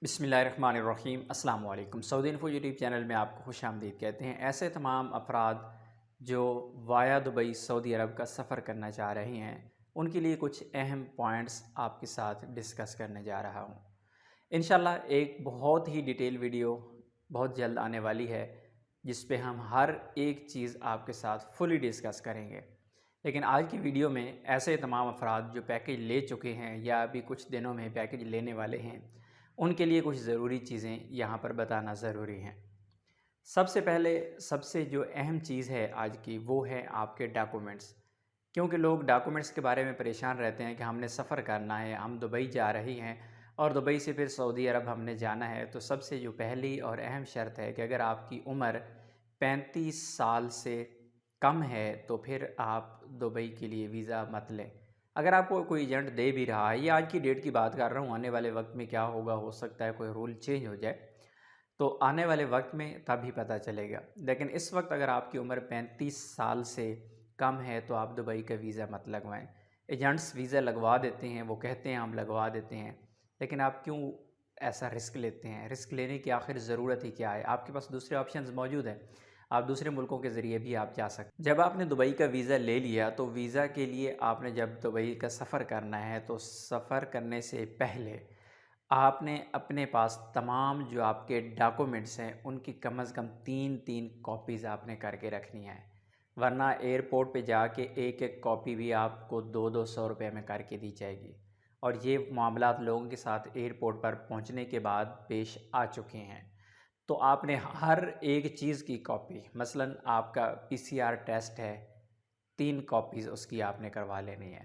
बिस्मिल्लाहिर्रहमानिर्रहीम अस्सलाम वालेकुम। सऊदी इन्फो यूट्यूब चैनल में आपको खुश आमदीद कहते हैं। ऐसे तमाम अफराद जो वाया दुबई सऊदी अरब का सफ़र करना चाह रहे हैं, उनके लिए कुछ अहम पॉइंट्स आपके साथ डिस्कस करने जा रहा हूँ। इंशाल्लाह एक बहुत ही डिटेल वीडियो बहुत जल्द आने वाली है, जिस पे हम हर एक चीज़ आपके साथ फुली डिस्कस करेंगे। लेकिन आज की वीडियो में ऐसे तमाम अफराद जो पैकेज ले चुके हैं या अभी कुछ दिनों में पैकेज लेने वाले हैं, उनके लिए कुछ ज़रूरी चीज़ें यहाँ पर बताना ज़रूरी हैं। सबसे पहले सबसे जो अहम चीज़ है आज की, वो है आपके डॉक्यूमेंट्स। क्योंकि लोग डॉक्यूमेंट्स के बारे में परेशान रहते हैं कि हमने सफ़र करना है, हम दुबई जा रही हैं और दुबई से फिर सऊदी अरब हमने जाना है। तो सबसे जो पहली और अहम शर्त है कि अगर आपकी उम्र 35 साल से कम है तो फिर आप दुबई के लिए वीज़ा मत लें। अगर आपको कोई एजेंट दे भी रहा है, ये आज की डेट की बात कर रहा हूँ, आने वाले वक्त में क्या होगा, हो सकता है कोई रूल चेंज हो जाए, तो आने वाले वक्त में तभी पता चलेगा। लेकिन इस वक्त अगर आपकी उम्र 35 साल से कम है तो आप दुबई का वीज़ा मत लगवाएं। एजेंट्स वीज़ा लगवा देते हैं, वो कहते हैं हम लगवा देते हैं, लेकिन आप क्यों ऐसा रिस्क लेते हैं? रिस्क लेने की आखिर ज़रूरत ही क्या है? आपके पास दूसरे ऑप्शंस मौजूद हैं, आप दूसरे मुल्कों के ज़रिए भी आप जा सकते। जब आपने दुबई का वीज़ा ले लिया तो वीज़ा के लिए आपने जब दुबई का सफ़र करना है तो सफ़र करने से पहले आपने अपने पास तमाम जो आपके डॉक्यूमेंट्स हैं उनकी कम से कम 3-3 कॉपीज़ आपने करके रखनी है। वरना एयरपोर्ट पे जाके एक-एक कॉपी भी आपको 2-2 सौ रुपये में करके दी जाएगी। और ये मामलात लोगों के साथ एयरपोर्ट पर पहुंचने के बाद पेश आ चुके हैं। तो आपने हर एक चीज़ की कॉपी, मसलन आपका पीसीआर टेस्ट है, 3 कॉपीज़ उसकी आपने करवा लेनी है।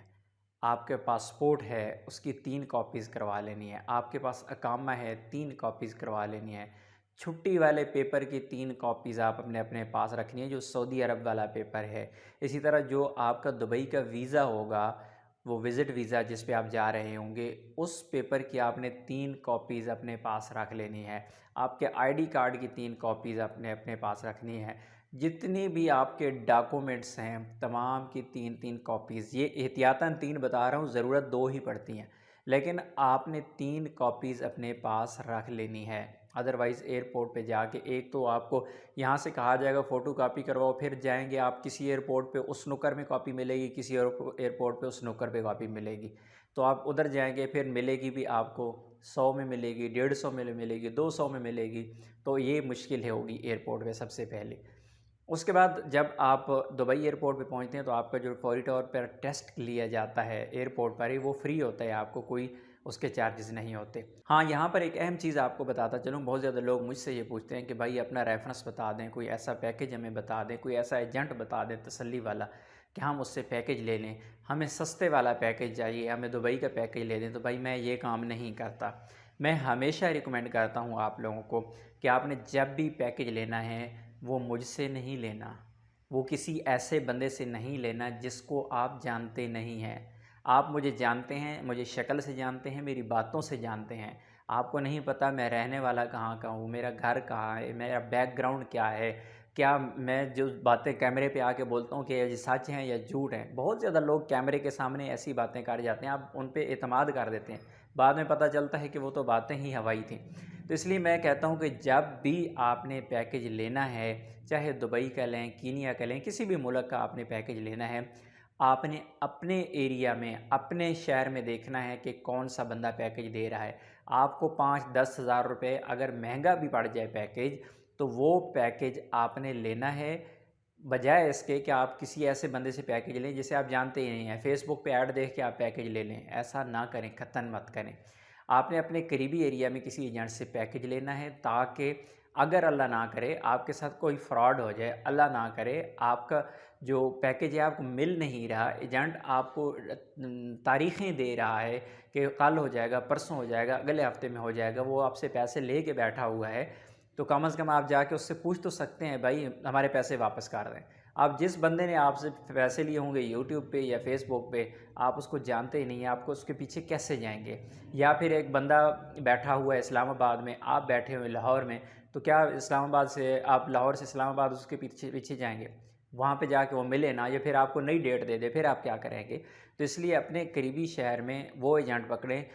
आपके पासपोर्ट है, उसकी 3 कॉपीज़ करवा लेनी है। आपके पास अकामा है, 3 कॉपीज़ करवा लेनी है। छुट्टी वाले पेपर की 3 कॉपीज़ आप अपने अपने पास रखनी है, जो सऊदी अरब वाला पेपर है। इसी तरह जो आपका दुबई का वीज़ा होगा, वो विज़िट वीज़ा जिस पे आप जा रहे होंगे, उस पेपर की आपने 3 कॉपीज़ अपने पास रख लेनी है। आपके आईडी कार्ड की 3 कॉपीज़ अपने अपने पास रखनी है। जितनी भी आपके डॉक्यूमेंट्स हैं, तमाम की 3-3 कॉपीज़, ये एहतियातन 3 बता रहा हूँ, ज़रूरत 2 ही पड़ती हैं, लेकिन आपने 3 कॉपीज़ अपने पास रख लेनी है। अदरवाइज़ एयरपोर्ट पे जाके एक तो आपको यहाँ से कहा जाएगा फ़ोटोकॉपी करवाओ, फिर जाएंगे आप किसी एयरपोर्ट पे उस नुक्कर में कॉपी मिलेगी, किसी एयरपोर्ट पे उस नुक्कर पे कॉपी मिलेगी। तो आप उधर जाएंगे, फिर मिलेगी भी आपको 100 में मिलेगी, 150 में मिलेगी, 200 में मिलेगी। तो ये मुश्किल होगी एयरपोर्ट पे सबसे पहले। उसके बाद जब आप दुबई एयरपोर्ट पे पहुंचते हैं तो आपका जो फौरी तौर पर टेस्ट लिया जाता है एयरपोर्ट पर ही, वो फ्री होता है, आपको कोई उसके चार्जेस नहीं होते। हाँ, यहाँ पर एक अहम चीज़ आपको बताता चलूँ, बहुत ज़्यादा लोग मुझसे ये पूछते हैं कि भाई अपना रेफरेंस बता दें, कोई ऐसा पैकेज हमें बता दें, कोई ऐसा एजेंट बता दें तसल्ली वाला कि हम उससे पैकेज ले लें, हमें सस्ते वाला पैकेज चाहिए, हमें दुबई का पैकेज ले दें। तो भाई मैं ये काम नहीं करता। मैं हमेशा रिकमेंड करता हूँ आप लोगों को कि आपने जब भी पैकेज लेना है, वो मुझसे नहीं लेना, वो किसी ऐसे बंदे से नहीं लेना जिसको आप जानते नहीं हैं। आप मुझे जानते हैं, मुझे शक्ल से जानते हैं, मेरी बातों से जानते हैं। आपको नहीं पता मैं रहने वाला कहाँ का हूँ, मेरा घर कहाँ है, मेरा बैकग्राउंड क्या है, क्या मैं जो बातें कैमरे पे आके बोलता हूँ कि ये सच हैं या झूठ हैं। बहुत ज़्यादा लोग कैमरे के सामने ऐसी बातें कर जाते हैं, आप उन पे एतमाद कर देते हैं, बाद में पता चलता है कि वो तो बातें ही हवाई थी। तो इसलिए मैं कहता हूँ कि जब भी आपने पैकेज लेना है, चाहे दुबई का लें, कीनिया का लें, किसी भी मुल्क का आपने पैकेज लेना है, आपने अपने एरिया में, अपने शहर में देखना है कि कौन सा बंदा पैकेज दे रहा है। आपको 5-10 हज़ार रुपये अगर महंगा भी पड़ जाए पैकेज, तो वो पैकेज आपने लेना है, बजाय इसके कि आप किसी ऐसे बंदे से पैकेज लें जिसे आप जानते ही नहीं हैं। फ़ेसबुक पे ऐड देख के आप पैकेज ले लें, ऐसा ना करें, क़तन मत करें। आपने अपने करीबी एरिया में किसी एजेंट से पैकेज लेना है, ताकि अगर अल्लाह ना करे आपके साथ कोई फ्रॉड हो जाए, अल्लाह ना करे आपका जो पैकेज है आपको मिल नहीं रहा, एजेंट आपको तारीखें दे रहा है कि कल हो जाएगा, परसों हो जाएगा, अगले हफ्ते में हो जाएगा, वो आपसे पैसे ले के बैठा हुआ है, तो कम से कम आप जाके उससे पूछ तो सकते हैं, भाई हमारे पैसे वापस कर दें। आप जिस बंदे ने आपसे पैसे लिए होंगे यूट्यूब पे या फेसबुक पे, आप उसको जानते ही नहीं हैं, आपको उसके पीछे कैसे जाएंगे? या फिर एक बंदा बैठा हुआ है इस्लामाबाद में, आप बैठे हुए लाहौर में, तो क्या इस्लामाबाद से आप लाहौर से इस्लामाबाद उसके पीछे पीछे जाएंगे? वहाँ पे जाके वो मिले ना, या फिर आपको नई डेट दे दे, फिर आप क्या करेंगे? तो इसलिए अपने करीबी शहर में वो एजेंट पकड़ें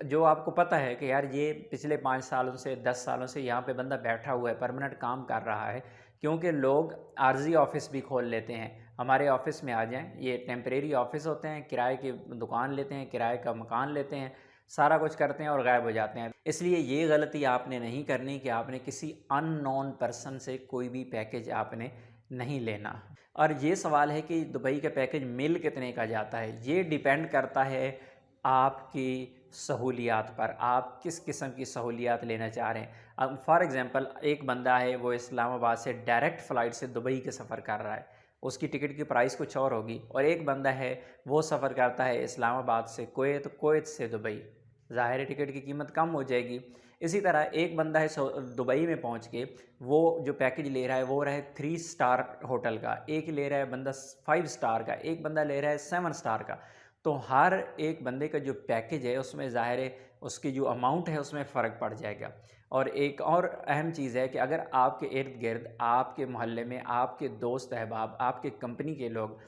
जो आपको पता है कि यार ये पिछले 5 सालों से 10 सालों से यहाँ पे बंदा बैठा हुआ है, परमानेंट काम कर रहा है। क्योंकि लोग आर्जी ऑफ़िस भी खोल लेते हैं, हमारे ऑफ़िस में आ जाएँ, ये टेम्परेरी ऑफ़िस होते हैं, किराए की दुकान लेते हैं, किराए का मकान लेते हैं, सारा कुछ करते हैं और गायब हो जाते हैं। इसलिए ये गलती आपने नहीं करनी कि आपने किसी अननोन पर्सन से कोई भी पैकेज आपने नहीं लेना। और ये सवाल है कि दुबई का पैकेज मिल कितने का जाता है, ये डिपेंड करता है आपकी सहूलियात पर, आप किस किस्म की सहूलियात लेना चाह रहे हैं। अब फॉर एग्ज़ाम्पल एक बंदा है, वो इस्लामाबाद से डायरेक्ट फ़्लाइट से दुबई के सफ़र कर रहा है, उसकी टिकट की प्राइस कुछ और होगी। और एक बंदा है, वो सफ़र करता है इस्लामाबाद से कुवैत, कुवैत से दुबई, ज़ाहिर है टिकट की कीमत कम हो जाएगी। इसी तरह एक बंदा है दुबई में पहुंच के वो जो पैकेज ले रहा है वो रहा है 3 स्टार होटल का, एक ले रहा है बंदा 5 स्टार का, एक बंदा ले रहा है 7 स्टार का। तो हर एक बंदे का जो पैकेज है उसमें ज़ाहिर है उसकी जो अमाउंट है उसमें फ़र्क पड़ जाएगा। और एक और अहम चीज़ है कि अगर आपके इर्द गिर्द, आपके मोहल्ले में आपके दोस्त अहबाब, आपके कंपनी के लोग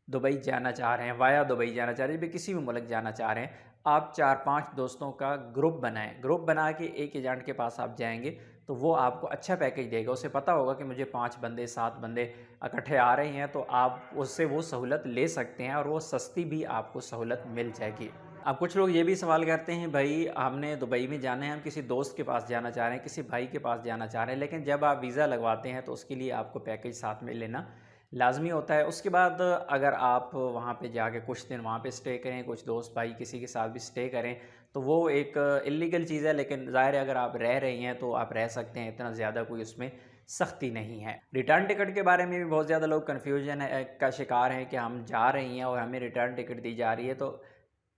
दुबई जाना चाह रहे हैं, वाया दुबई जाना चाह रहे हैं, किसी भी मुल्क जाना चाह रहे हैं, आप 4-5 दोस्तों का ग्रुप बनाएं। ग्रुप बना के एक एजेंट के पास आप जाएंगे तो वो आपको अच्छा पैकेज देगा। उसे पता होगा कि मुझे 5 बंदे 7 बंदे इकट्ठे आ रहे हैं, तो आप उससे वो सहूलत ले सकते हैं और वो सस्ती भी आपको सहूलत मिल जाएगी। अब कुछ लोग ये भी सवाल करते हैं, भाई हमने दुबई में जाना है, हम किसी दोस्त के पास जाना चाह रहे हैं, किसी भाई के पास जाना चाह रहे हैं, लेकिन जब आप वीज़ा लगवाते हैं तो उसके लिए आपको पैकेज साथ में लेना लाज़मी होता है। उसके बाद अगर आप वहाँ पे जाके कुछ दिन वहाँ पे स्टे करें, कुछ दोस्त भाई किसी के साथ भी स्टे करें, तो वो एक इल्लीगल चीज़ है, लेकिन ज़ाहिर है अगर आप रह रही हैं तो आप रह सकते हैं, इतना ज़्यादा कोई उसमें सख्ती नहीं है। रिटर्न टिकट के बारे में भी बहुत ज़्यादा लोग कन्फ्यूजन है का शिकार हैं कि हम जा रही हैं और हमें रिटर्न टिकट दी जा रही है। तो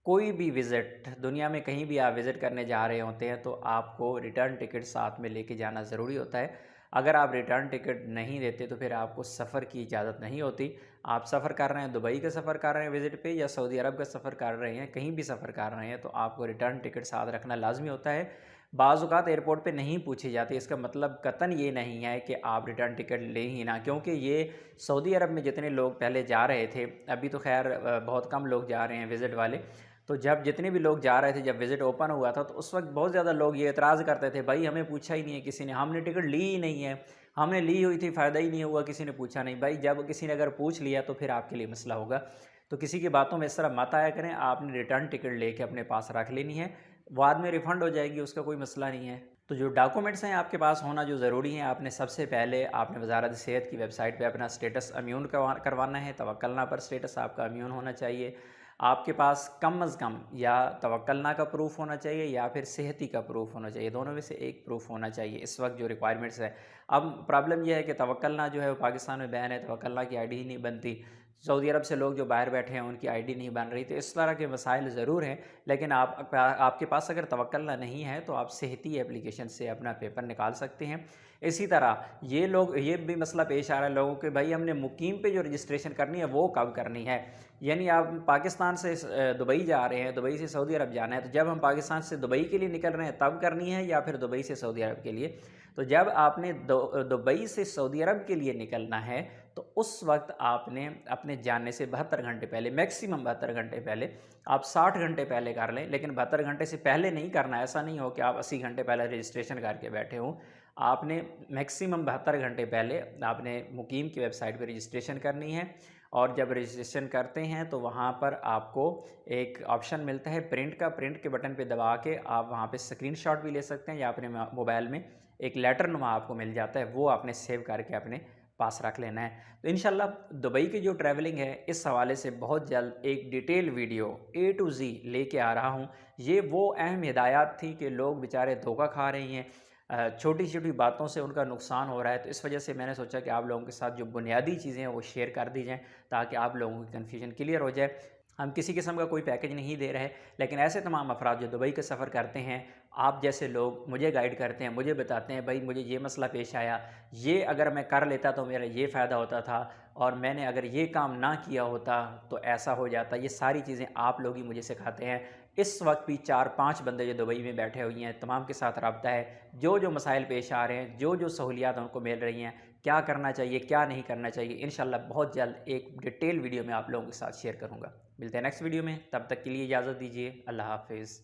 कोई भी विज़िट दुनिया में कहीं भी आप विज़िट करने जा रहे होते हैं तो आपको रिटर्न टिकट साथ में लेके जाना ज़रूरी होता है। अगर आप रिटर्न टिकट नहीं देते तो फिर आपको सफ़र की इजाज़त नहीं होती। आप सफ़र कर रहे हैं, दुबई का सफ़र कर रहे हैं विज़िट पे, या सऊदी अरब का सफ़र कर रहे हैं, कहीं भी सफ़र कर रहे हैं, तो आपको रिटर्न टिकट साथ रखना लाज़मी होता है। बाज़ औक़ात एयरपोर्ट पे नहीं पूछी जाती, इसका मतलब कतन ये नहीं है कि आप रिटर्न टिकट लें ही ना, क्योंकि ये सऊदी अरब में जितने लोग पहले जा रहे थे, अभी तो खैर बहुत कम लोग जा रहे हैं विज़िट वाले। तो जब जितने भी लोग जा रहे थे, जब विज़िट ओपन हुआ था, तो उस वक्त बहुत ज़्यादा लोग ये एतराज़ करते थे, भाई हमें पूछा ही नहीं है किसी ने, हमने टिकट ली ही नहीं है, हमने ली हुई थी, फ़ायदा ही नहीं हुआ, किसी ने पूछा नहीं। भाई जब किसी ने अगर पूछ लिया तो फिर आपके लिए मसला होगा। तो किसी की बातों में इस तरह मत आया करें, आपने रिटर्न टिकट लेके अपने पास रख लेनी है, बाद में रिफ़ंड हो जाएगी, उसका कोई मसला नहीं है। तो जो डॉक्यूमेंट्स हैं आपके पास होना जो ज़रूरी हैं, आपने सबसे पहले आपने वज़ारत सेहत की वेबसाइट पे अपना स्टेटस इम्यून करवाना है। तवक्कलना पर स्टेटस आपका इम्यून होना चाहिए। आपके पास कम अज़ कम या तवक्कलना का प्रूफ़ होना चाहिए या फिर सेहती का प्रूफ़ होना चाहिए, दोनों में से एक प्रूफ़ होना चाहिए इस वक्त जो रिक्वायरमेंट्स है। अब प्रॉब्लम यह है कि तवक्कलना जो है वो पाकिस्तान में बैन है, तवक्कलना की आईडी ही नहीं बनती। सऊदी अरब से लोग जो बाहर बैठे हैं उनकी आईडी नहीं बन रही, तो इस तरह के मसाइल ज़रूर हैं। लेकिन आपके पास अगर तवक्कलना नहीं है तो आप सेहती एप्लीकेशन से अपना पेपर निकाल सकते हैं। इसी तरह ये भी मसला पेश आ रहा है लोगों के, भाई हमने मुकीम पे जो रजिस्ट्रेशन करनी है वो कब करनी है। यानी आप पाकिस्तान से दुबई जा रहे हैं, दुबई से सऊदी अरब जाना है, तो जब हम पाकिस्तान से दुबई के लिए निकल रहे हैं तब करनी है, या फिर दुबई से सऊदी अरब के लिए। तो जब आपने दुबई से सऊदी अरब के लिए निकलना है तो उस वक्त आपने अपने जाने से 72 घंटे पहले, मैक्सिमम 72 घंटे पहले, आप 60 घंटे पहले कर लें, लेकिन 72 घंटे से पहले नहीं करना है। ऐसा नहीं हो कि आप 80 घंटे पहले रजिस्ट्रेशन करके बैठे हों। आपने मैक्सिमम 72 घंटे पहले आपने मुकीम की वेबसाइट पर रजिस्ट्रेशन करनी है। और जब रजिस्ट्रेशन करते हैं तो वहाँ पर आपको एक ऑप्शन मिलता है प्रिंट का, प्रिंट के बटन पे दबा के आप वहाँ पे स्क्रीनशॉट भी ले सकते हैं, या अपने मोबाइल में एक लेटर नुमा आपको मिल जाता है, वो आपने सेव करके अपने पास रख लेना है। तो इंशाल्लाह दुबई की जो ट्रैवलिंग है इस हवाले से बहुत जल्द एक detail video A to Z लेके आ रहा हूँ। ये वो अहम हिदायत थी कि लोग बेचारे धोखा खा रहे हैं, छोटी छोटी बातों से उनका नुकसान हो रहा है, तो इस वजह से मैंने सोचा कि आप लोगों के साथ जो बुनियादी चीज़ें हैं वो शेयर कर दी जाएँ, ताकि आप लोगों की कन्फ्यूजन क्लियर हो जाए। हम किसी किस्म का कोई पैकेज नहीं दे रहे, लेकिन ऐसे तमाम अफराद जो दुबई का सफ़र करते हैं, आप जैसे लोग मुझे गाइड करते हैं, मुझे बताते हैं, भाई मुझे ये मसला पेश आया, ये अगर मैं कर लेता तो मेरा ये फ़ायदा होता था, और मैंने अगर ये काम ना किया होता तो ऐसा हो जाता। ये सारी चीज़ें आप लोग ही मुझे सिखाते हैं। इस वक्त भी 4-5 बंदे जो दुबई में बैठे हुए हैं, तमाम के साथ रब्ता है, जो जो मसाइल पेश आ रहे हैं, जो जो सहूलियात उनको मिल रही हैं, क्या करना चाहिए क्या नहीं करना चाहिए, इंशाल्लाह बहुत जल्द एक डिटेल वीडियो में आप लोगों के साथ शेयर करूँगा। मिलते हैं नेक्स्ट वीडियो में, तब तक के लिए इजाज़त दीजिए। अल्लाह हाफिज़।